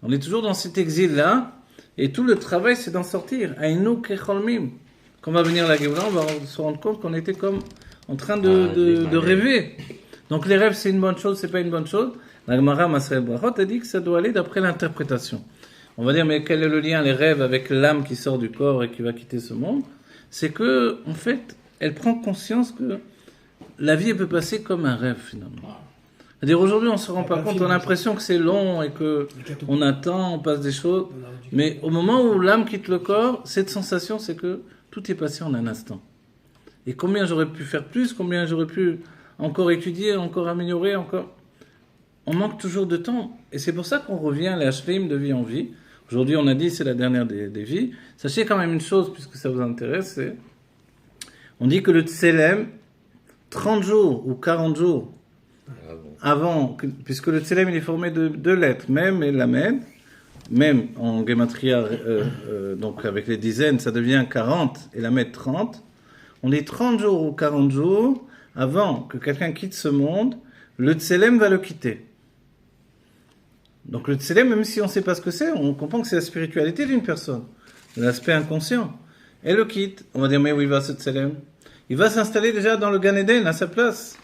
Speaker 1: On est toujours dans cet exil-là. Et tout le travail, c'est d'en sortir. Aïnou kecholmim. Quand on va venir la Géoula, on va se rendre compte qu'on était comme en train de rêver. Donc les rêves, c'est une bonne chose, c'est pas une bonne chose. La Gemara Masrel Brachot a dit que ça doit aller d'après l'interprétation. On va dire, mais quel est le lien, les rêves, avec l'âme qui sort du corps et qui va quitter ce monde? C'est que, en fait, elle prend conscience que la vie, elle peut passer comme un rêve, finalement. C'est-à-dire, aujourd'hui, on se rend pas compte, on a l'impression que c'est long et que on attend, on passe des choses. Mais au moment où l'âme quitte le corps, cette sensation, c'est que tout est passé en un instant. Et combien j'aurais pu faire plus, combien j'aurais pu encore étudier, encore améliorer, encore... On manque toujours de temps. Et c'est pour ça qu'on revient à l'Hashlim de vie en vie. Aujourd'hui, on a dit c'est la dernière des vies. Sachez quand même une chose, puisque ça vous intéresse, c'est... On dit que le Tselem, 30 jours ou 40 jours avant, puisque le Tselem il est formé de 2 lettres, Mem et Lamed, Mem en Gematria, donc avec les dizaines, ça devient 40 et Lamed 30. On dit 30 jours ou 40 jours avant que quelqu'un quitte ce monde, le Tselem va le quitter. Donc le Tselem, même si on ne sait pas ce que c'est, on comprend que c'est la spiritualité d'une personne, l'aspect inconscient. Elle le quitte. On va dire, mais où il va ce Tselem? Il va s'installer déjà dans le Gan Eden, à sa place.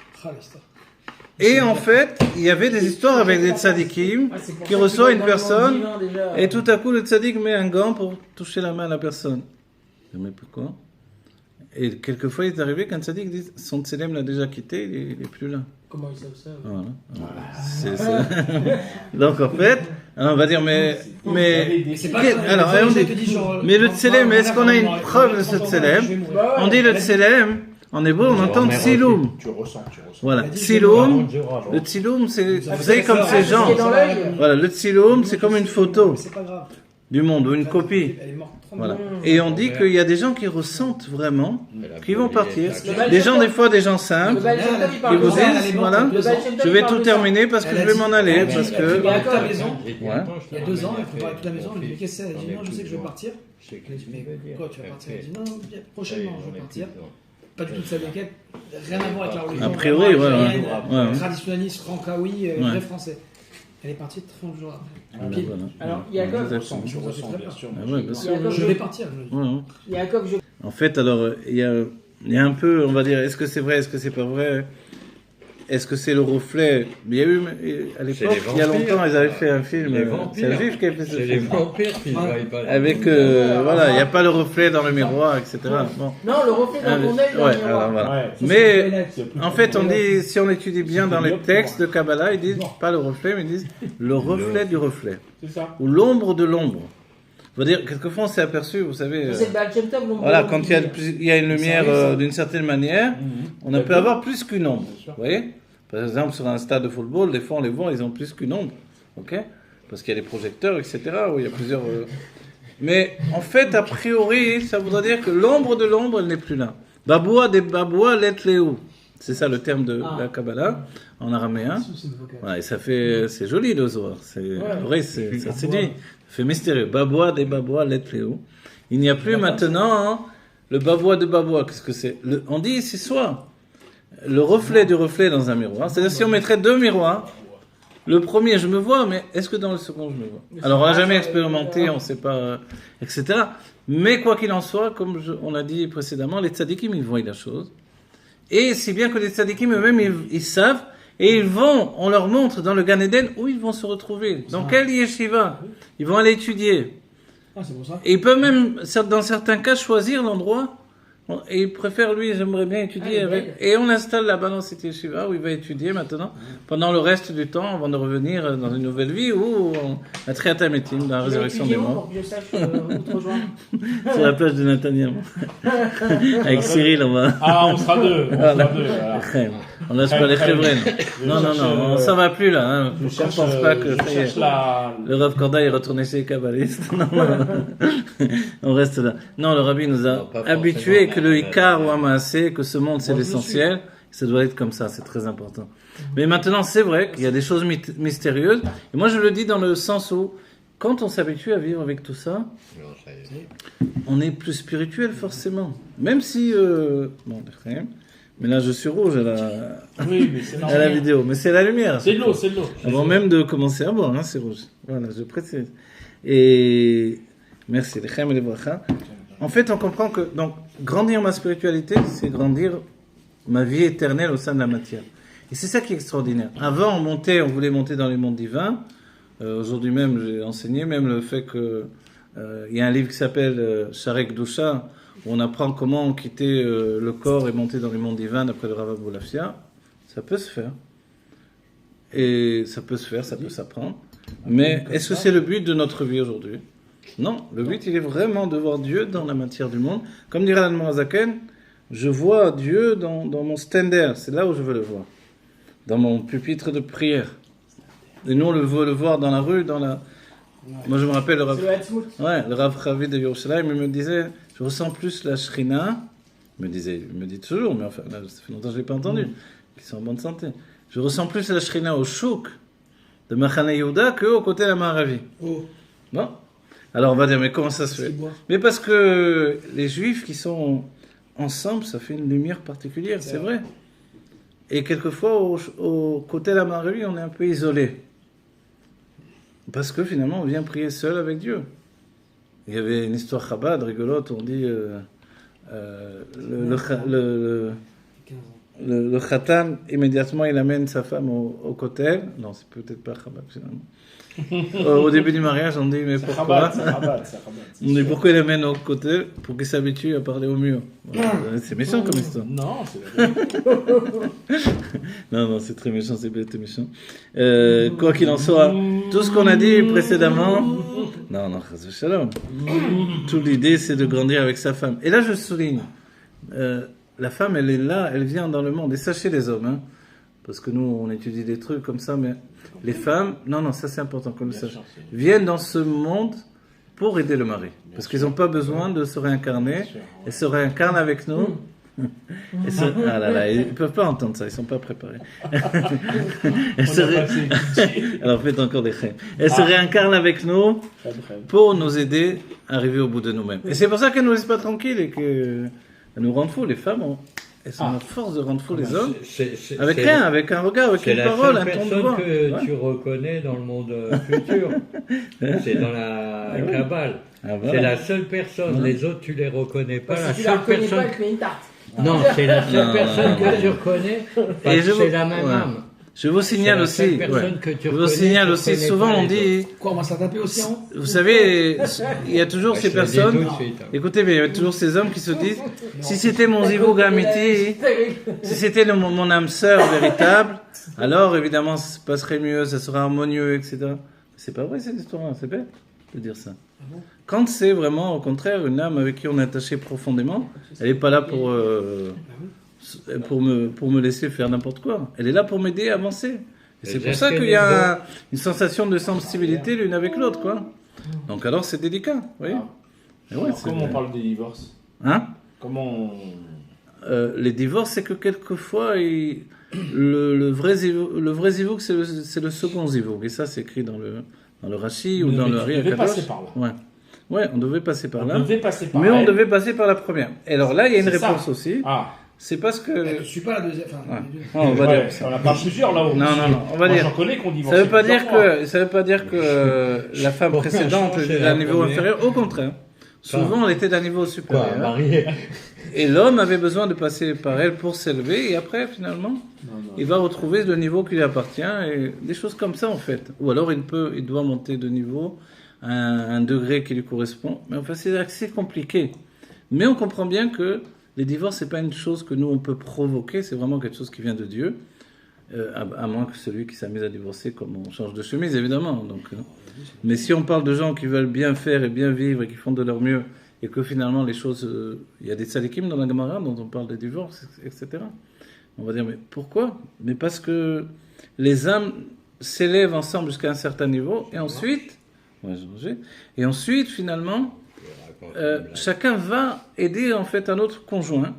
Speaker 1: Et en fait, il y avait des histoires avec des tzadikim qui reçoivent une personne et tout à coup le tzadik met un gant pour toucher la main à la personne. Mais pourquoi? Et quelquefois il est arrivé qu'un tzadik dit son tselem l'a déjà quitté, il n'est plus là.
Speaker 3: Comment ils savent ça?
Speaker 1: Voilà. C'est ça. Donc en fait, alors on va dire mais alors on dit, mais le tselem, est-ce qu'on a une preuve de ce tselem? On dit le tselem. En hébreu, on entend tsilum.
Speaker 4: Tu ressens.
Speaker 1: Voilà, tsilum. Le tsilum, c'est, vous savez, comme ces gens. Voilà, le tsilum, c'est comme une photo du monde ou une copie. Voilà. Et on dit qu'il y a des gens qui ressentent vraiment, qui vont partir. Des gens, des fois, des gens simples, qui vous disent, voilà, je vais tout terminer parce que je vais m'en aller, parce que.
Speaker 5: Il y a 2 ans, elle préparait toute la maison, elle me dit qu'est-ce que c'est? Elle dit non, je sais que je vais partir. Je dis mais quoi, tu vas partir? Elle dit non, prochainement, je vais partir. Pas du tout de sa déquête, rien à voir avec la religion.
Speaker 1: A priori, ouais.
Speaker 5: Traditionnaliste, francaoui, vrai français. Elle est partie 30 jours après.
Speaker 3: Alors, Yaakov,
Speaker 4: Tu ressens, bien sûr.
Speaker 5: Je vais partir.
Speaker 3: Yaakov,
Speaker 1: En fait, alors, il y a un peu, on va dire, est-ce que c'est vrai, est-ce que c'est pas vrai? Est-ce que c'est le reflet? Il y a eu, à l'époque, il y a longtemps, ils avaient fait un film. C'est un juif qui a fait ce film.
Speaker 2: C'est les vampires qui
Speaker 1: avec, voilà, il n'y a pas le reflet dans le miroir, etc. Bon.
Speaker 3: Non, le reflet dans ton œil dans le miroir.
Speaker 1: Voilà.
Speaker 4: Ouais,
Speaker 1: Mais, en fait, on dit, si on étudie bien dans les textes de Kabbalah, ils disent pas le reflet, mais ils disent le reflet du reflet.
Speaker 4: C'est ça.
Speaker 1: Ou l'ombre de l'ombre. Faut dire, quelquefois, on s'est aperçu, vous savez.
Speaker 3: C'est le Baal Shem Tov, l'ombre.
Speaker 1: Voilà, quand il y a une lumière d'une certaine manière, on peut avoir plus qu'une ombre. Vous voyez? Par exemple, sur un stade de football, des fois, on les voit, ils ont plus qu'une ombre. Ok? Parce qu'il y a des projecteurs, etc., où il y a plusieurs. Mais en fait, a priori, ça voudrait dire que l'ombre de l'ombre, elle n'est plus là. Baboua des baboua let léou. C'est ça le terme de la Kabbalah, en araméen. Voilà, et ça fait. C'est joli le Zohar. Oui, ça séduit. Ça fait mystérieux. Baboua des baboua let léou. Il n'y a plus maintenant le baboua de baboua. Qu'est-ce que c'est? On dit c'est soit le reflet du reflet dans un miroir. C'est-à-dire si on mettrait 2 miroirs, le premier je me vois, mais est-ce que dans le second je me vois? Alors on n'a jamais expérimenté, on ne sait pas, etc. Mais quoi qu'il en soit, comme on a dit précédemment, les tzadikim ils voient la chose. Et si bien que les tzadikim eux-mêmes ils savent, et ils vont, on leur montre dans le Gan Eden où ils vont se retrouver. Dans quel yeshiva? Ils vont aller étudier. Et ils peuvent même, dans certains cas, choisir l'endroit. Et il préfère, lui, j'aimerais bien étudier avec. Et on l'installe là-bas dans cette yeshiva où il va étudier maintenant, pendant le reste du temps, avant de revenir dans une nouvelle vie, ou à Triat HaMetim, dans la résurrection des morts. Sur la plage de Nathaniel. Avec Cyril, on va.
Speaker 4: Ah, on sera 2. Voilà.
Speaker 1: On lâche pas les chevren. Non, ça va plus là. Hein. Je ne pense pas que ça y est. Le Rav Korda est retourné chez les kabbalistes. Non. On reste là. Non, le Rabbi nous a habitués que le Ikar ou Amaasé, que ce monde c'est l'essentiel. Ça doit être comme ça, c'est très important. Mais maintenant, c'est vrai qu'il y a des choses mystérieuses. Et moi, je le dis dans le sens où, quand on s'habitue à vivre avec tout ça, on est plus spirituel forcément. Même si... mais là, je suis rouge à la vidéo. Mais c'est la lumière.
Speaker 4: C'est de l'eau.
Speaker 1: Avant même de commencer à boire, c'est rouge. Voilà, je précise. Et merci. En fait, on comprend que donc, grandir ma spiritualité, c'est grandir ma vie éternelle au sein de la matière. Et c'est ça qui est extraordinaire. Avant, on voulait monter dans les mondes divins. Aujourd'hui même, j'ai enseigné même le fait que il y a un livre qui s'appelle Sharek Dusha, où on apprend comment quitter le corps et monter dans les mondes divins d'après le Rav Abulafia. Ça peut se faire. Et ça peut se faire, ça peut s'apprendre. Mais est-ce que c'est le but de notre vie aujourd'hui? Non, le but, il est vraiment de voir Dieu dans la matière du monde. Comme dirait l'Admor Hazaken, je vois Dieu dans mon stender, c'est là où je veux le voir. Dans mon pupitre de prière. Et nous, on veut le voir dans la rue, Moi, je me rappelle le Rav Chavi de Yerushalayim, il me disait, je ressens plus la Shrina. Il me dit toujours, mais enfin, là, ça fait longtemps que je ne l'ai pas entendu, qu'ils sont en bonne santé. Je ressens plus la Shrina au Chouk de Machane Yehuda qu'au côté de la Maharavi.
Speaker 5: Oh.
Speaker 1: Bon. Alors on va dire, mais comment ça se fait? Mais parce que les Juifs qui sont ensemble, ça fait une lumière particulière, c'est vrai. Et quelquefois, au côté de la Maharavi, on est un peu isolé. Parce que finalement, on vient prier seul avec Dieu. Il y avait une histoire Chabad rigolote, on dit le Khatan, immédiatement, il amène sa femme au kotel. Non, c'est peut-être pas Chabad, finalement. Au début du mariage, on dit, mais pourquoi? On dit, pourquoi il l'amène au kotel? Pour qu'il s'habitue à parler au mur. Voilà. C'est méchant comme histoire.
Speaker 4: Non, c'est
Speaker 1: non, c'est très méchant, c'est bête et méchant. Quoi qu'il en soit, tout ce qu'on a dit précédemment... Non, chas v'shalom. Toute l'idée, c'est de grandir avec sa femme. Et là, je souligne... la femme, elle est là, elle vient dans le monde. Et sachez les hommes, hein, parce que nous, on étudie des trucs comme ça, mais les femmes, non, ça c'est important qu'on le sache, viennent dans ce monde pour aider le mari. Parce qu'ils n'ont pas besoin de se réincarner. Elles se réincarnent avec nous. Ah là là, ils ne peuvent pas entendre ça, ils ne sont pas préparés. Alors faites encore des crèmes. Elles se réincarnent avec nous pour nous aider à arriver au bout de nous-mêmes. Et c'est pour ça qu'elles ne nous laissent pas tranquilles et qu'elles nous rendent fous. Les femmes, elles sont en force de rendre fous les hommes. Avec un regard, avec une parole, un ton de voix.
Speaker 2: C'est la seule personne que tu reconnais dans le monde futur. C'est dans la Kabbale.
Speaker 1: Ah, voilà.
Speaker 2: C'est la seule personne. Les autres, tu les reconnais pas.
Speaker 3: Si tu la reconnais pas, tu mets une tarte.
Speaker 2: Non, c'est la seule personne que tu reconnais. Parce que c'est la même âme.
Speaker 1: Je vous signale aussi, souvent on dit...
Speaker 5: Quoi, on va s'en taper aussi en haut?
Speaker 1: Vous savez, il y a toujours ces personnes... Écoutez, mais il y a toujours ces hommes qui se disent, si c'était mon Zivug Amiti, si c'était mon âme sœur véritable, alors évidemment ça se passerait mieux, ça serait harmonieux, etc. C'est pas vrai cette histoire, c'est bête de dire ça. Quand c'est vraiment, au contraire, une âme avec qui on est attaché profondément, elle n'est pas là pour me laisser faire n'importe quoi. Elle est là pour m'aider à avancer. Et c'est pour ça qu'il y a une sensation de sensibilité l'une avec l'autre, quoi. Donc alors c'est délicat, oui.
Speaker 4: Comment on parle des divorces?
Speaker 1: Hein?
Speaker 4: Comment
Speaker 1: les divorces, c'est que quelquefois, le vrai zivug, c'est le second zivug. Et ça, c'est écrit dans le Rashi ou dans le Ari Akadosh.
Speaker 4: On devait passer par là.
Speaker 1: Ouais, on devait passer par là.
Speaker 4: On
Speaker 1: devait passer par la première. Et alors là, il y a une réponse aussi.
Speaker 4: Ah.
Speaker 1: C'est parce que...
Speaker 5: Je ne suis pas la deuxième.
Speaker 1: On va dire ça.
Speaker 4: On n'a pas plusieurs là-haut.
Speaker 1: Non, on va dire.
Speaker 4: J'en connais qu'on divorce.
Speaker 1: Ça veut pas dire que la femme précédente était d'un niveau inférieur. Au contraire. Souvent, elle était d'un niveau supérieur. Et l'homme avait besoin de passer par elle pour s'élever. Et après, finalement, il va retrouver le niveau qui lui appartient. Et des choses comme ça, en fait. Ou alors, il doit monter de niveau à un degré qui lui correspond. Mais enfin, c'est assez compliqué. Mais on comprend bien que les divorces, c'est pas une chose que nous, on peut provoquer. C'est vraiment quelque chose qui vient de Dieu. À moins que celui qui s'amuse à divorcer, comme on change de chemise, évidemment. Donc, mais si on parle de gens qui veulent bien faire et bien vivre et qui font de leur mieux, et que finalement les choses... Il y a des salikim dans la Gemara dont on parle des divorces, etc. On va dire, mais pourquoi? Mais parce que les âmes s'élèvent ensemble jusqu'à un certain niveau, et ensuite, finalement, chacun va aider en fait un autre conjoint.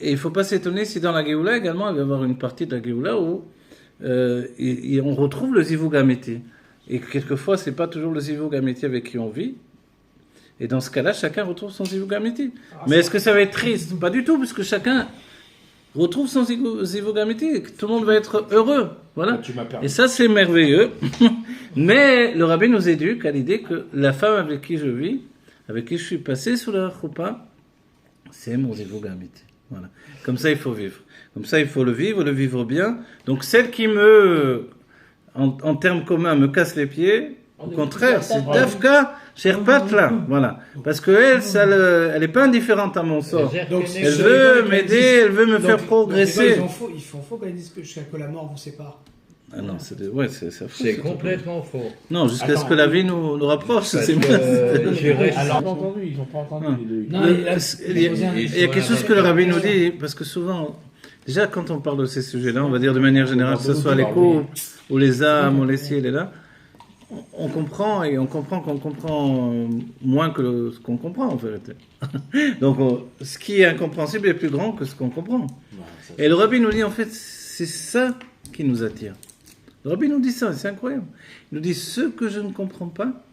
Speaker 1: Et il ne faut pas s'étonner si dans la Géoula également, il va y avoir une partie de la Géoula où on retrouve le Zivug Amiti. Et quelquefois, ce n'est pas toujours le Zivug Amiti avec qui on vit. Et dans ce cas-là, chacun retrouve son Zivug Amiti. Mais est-ce que ça va être triste? Pas du tout, puisque chacun retrouve son Zivug Amiti. Tout le monde va être heureux. Voilà. Et ça, c'est merveilleux. Mais le Rabbi nous éduque à l'idée que la femme avec qui je vis, avec qui je suis passé sous la choupa, c'est mon Zivug Amiti. Voilà. Comme ça, il faut vivre. Comme ça, il faut le vivre bien. Donc, celle qui me, en termes communs, me casse les pieds, au contraire, c'est Dafka, Sherpat là. Voilà. Parce qu'elle, elle n'est pas indifférente à mon sort.
Speaker 5: Donc,
Speaker 1: Elle veut m'aider, elle veut me faire progresser.
Speaker 5: Ils font faux quand ils disent que jusqu'à que la mort vous sépare.
Speaker 1: Ah non, c'est
Speaker 2: complètement faux.
Speaker 1: Non, jusqu'à ce que la vie nous rapproche. C'est
Speaker 4: Alors, ils n'ont pas entendu les deux.
Speaker 5: Non,
Speaker 1: il y a quelque chose que le rabbi nous dit, parce que souvent, déjà quand on parle de ces sujets-là, on va dire de manière générale, que ce soit les coups, ou les âmes, ou les ciels, et là, on comprend, et on comprend qu'on comprend moins que ce qu'on comprend en vérité. Donc, ce qui est incompréhensible est plus grand que ce qu'on comprend. Et le rabbi nous dit, en fait, c'est ça qui nous attire. Le rabbi nous dit ça, c'est incroyable. Il nous dit ce que je ne comprends pas.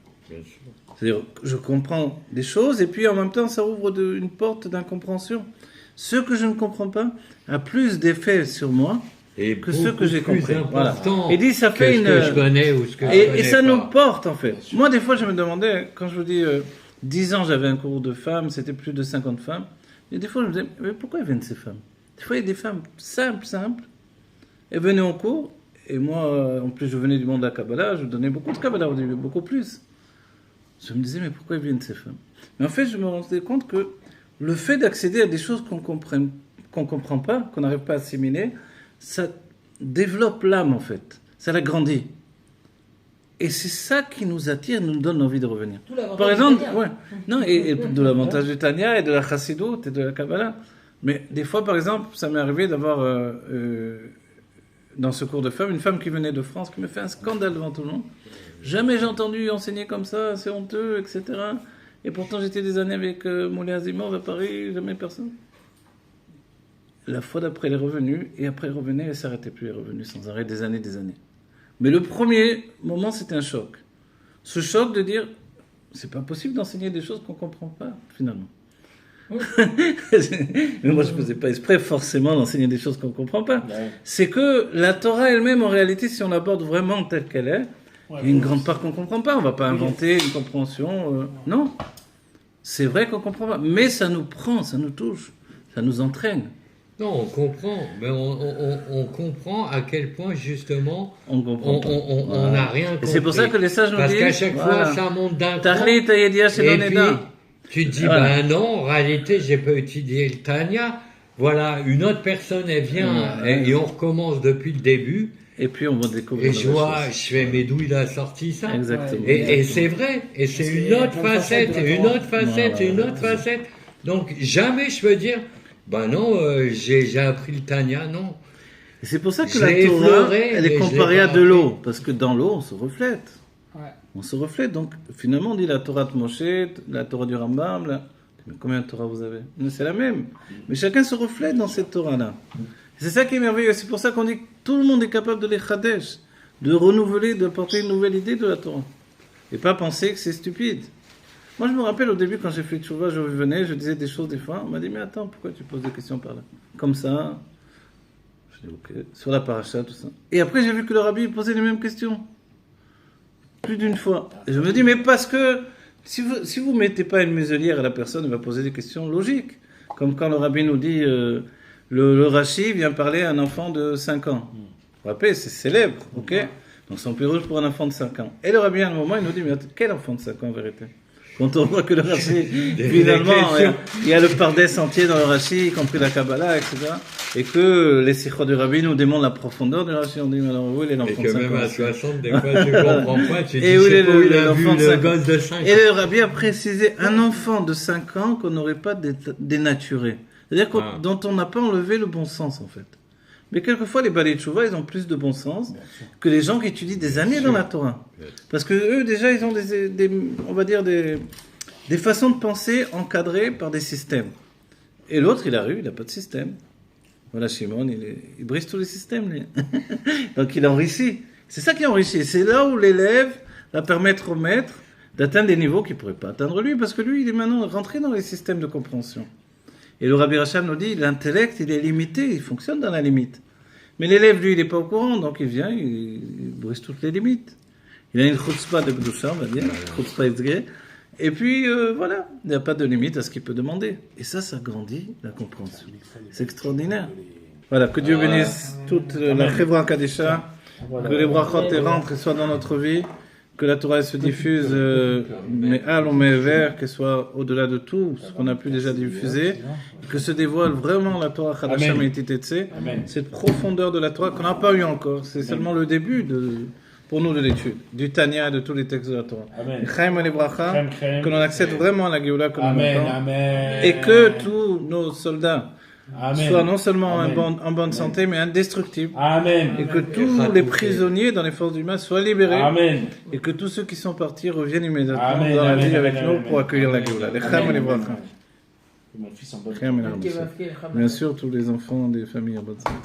Speaker 1: C'est-à-dire, je comprends des choses et puis en même temps, ça ouvre une porte d'incompréhension. Ce que je ne comprends pas a plus d'effet sur moi que ce que j'ai compris. Voilà. Et dit, ça fait une.
Speaker 2: Que je connais ou ce que
Speaker 1: et ça nous porte en fait. Moi, des fois, je me demandais, quand je vous dis 10 ans, j'avais un cours de femmes, c'était plus de 50 femmes. Et des fois, je me disais, mais pourquoi viennent ces femmes? Des fois, il y a des femmes simples. Elles venaient en cours. Et moi, en plus, je venais du monde de la Kabbalah, je donnais beaucoup de Kabbalah au début, beaucoup plus. Je me disais, mais pourquoi viennent ces femmes? Mais en fait, je me rendais compte que le fait d'accéder à des choses qu'on comprend pas, qu'on n'arrive pas à assimiler, ça développe l'âme, en fait. Ça l'agrandit. Et c'est ça qui nous attire, nous donne envie de revenir. Par exemple, non, et de l'avantage du Tanya et de la Chassidoute et de la Kabbalah. Mais des fois, par exemple, ça m'est arrivé d'avoir... dans ce cours de femmes, une femme qui venait de France, qui me fait un scandale devant tout le monde. Jamais j'ai entendu enseigner comme ça, c'est honteux, etc. Et pourtant, j'étais des années avec Moulay Azimov à Paris, jamais personne. La fois d'après, elle est revenue, et après, elle revenait, elle ne s'arrêtait plus, elle est revenue sans arrêt, des années. Mais le premier moment, c'était un choc. Ce choc de dire, c'est pas possible d'enseigner des choses qu'on ne comprend pas, finalement. Mais moi je faisais pas exprès forcément d'enseigner des choses qu'on ne comprend pas. C'est que la Torah elle-même en réalité, si on l'aborde vraiment telle qu'elle est, il y a une grande part qu'on ne comprend pas. On ne va pas inventer une compréhension. Non, c'est vrai qu'on ne comprend pas, mais ça nous prend, ça nous touche, ça nous entraîne.
Speaker 2: Non, on comprend, mais on comprend à quel point justement on n'a rien compris.
Speaker 1: Et c'est pour ça que les sages nous disent,
Speaker 2: parce qu'à chaque fois ça monte d'un cran.
Speaker 1: Et puis
Speaker 2: tu te dis, ben non, en réalité, j'ai pas étudié le Tanya. Voilà, une autre personne, elle vient et on recommence depuis le début.
Speaker 1: Et puis on va découvrir.
Speaker 2: Et je fais, mais d'où il a sorti ça?
Speaker 1: Exactement.
Speaker 2: Et c'est vrai. Et c'est une autre facette, une autre facette, une autre facette. Donc jamais je peux dire, ben non, j'ai appris le Tanya, non.
Speaker 1: Et c'est pour ça que la Torah, elle est comparée à de l'eau. Parce que dans l'eau, on se reflète. On se reflète, donc finalement on dit la Torah de Moshe, la Torah du Rambam, combien de Torah vous avez? C'est la même, mais chacun se reflète dans cette Torah-là. C'est ça qui est merveilleux, c'est pour ça qu'on dit que tout le monde est capable de les chadesh, de renouveler, d'apporter une nouvelle idée de la Torah. Et pas penser que c'est stupide. Moi je me rappelle au début quand j'ai fait tchouva, je revenais, je disais des choses des fois, on m'a dit mais attends, pourquoi tu poses des questions par là? Comme ça, je dis ok, sur la paracha, tout ça. Et après j'ai vu que le rabbi posait les mêmes questions. Plus d'une fois. Et je me dis, mais parce que si vous mettez pas une muselière à la personne, elle va poser des questions logiques. Comme quand le rabbin nous dit, le Rashi vient parler à un enfant de 5 ans. Vous vous rappelez, c'est célèbre, ok? Donc c'est un rouge pour un enfant de 5 ans. Et le rabbin, à un moment, il nous dit, mais quel enfant de 5 ans en vérité? Quand on voit que le Rashi, finalement, il y a le pardès entier dans le Rashi, y compris la Kabbalah, etc. Et que les sikhos du Rabbi nous demandent la profondeur du Rashi. On dit, mais alors où il est l'enfant de 5 ans?
Speaker 2: Et que même à 60, des fois, tu comprends pas. Tu dis,
Speaker 1: et où il est l'enfant de 5 ans?
Speaker 2: Gosse de 5 ans.
Speaker 1: Et le Rabbi a précisé un enfant de 5 ans qu'on n'aurait pas dénaturé. C'est-à-dire dont on n'a pas enlevé le bon sens, en fait. Mais quelquefois, les balais de Tchouva, ils ont plus de bon sens que les gens qui étudient des années dans la Torah. Parce que eux, déjà, ils ont on va dire des façons de penser encadrées par des systèmes. Et l'autre, il arrive, il n'a pas de système. Voilà, Shimon, il brise tous les systèmes, lui. Donc, il enrichit. C'est ça qui enrichit. C'est là où l'élève va permettre au maître d'atteindre des niveaux qu'il ne pourrait pas atteindre lui, parce que lui, il est maintenant rentré dans les systèmes de compréhension. Et le Rabbi Racham nous dit, l'intellect, il est limité, il fonctionne dans la limite. Mais l'élève, lui, il n'est pas au courant, donc il vient, il brise toutes les limites. Il a une chutzpah de Gdusha, on va dire, chutzpah Yitzgé, Et puis, voilà, il n'y a pas de limite à ce qu'il peut demander. Et ça grandit la compréhension. C'est extraordinaire. Voilà, que Dieu bénisse toute la Chevra Kadisha, que les brachot rentrent et soient dans notre vie, que la Torah se diffuse, mais ou mais vers, qu'elle soit au-delà de tout ce qu'on a pu déjà diffuser, que se dévoile vraiment la Torah Chadasham et Titetse, cette profondeur de la Torah qu'on n'a pas eu encore. C'est seulement le début pour nous de l'étude, du Tanya et de tous les textes de la Torah. Chaim et les bracha, que l'on accepte vraiment la Géoula comme on entend, et que tous nos soldats soient non seulement en bonne santé, mais indestructibles.
Speaker 4: Amen.
Speaker 1: Et que tous les prisonniers dans les forces du mal soient libérés.
Speaker 4: Amen.
Speaker 1: Et que tous ceux qui sont partis reviennent immédiatement
Speaker 4: Amen,
Speaker 1: dans la
Speaker 4: amen,
Speaker 1: vie
Speaker 4: amen,
Speaker 1: avec nous
Speaker 4: amen,
Speaker 1: pour accueillir la
Speaker 4: amen.
Speaker 1: Géoula. Les Chaim et les bracha.
Speaker 4: Mon fils en bonne
Speaker 1: Chaim et les bracha. Bien sûr, tous les enfants des familles en bonne santé.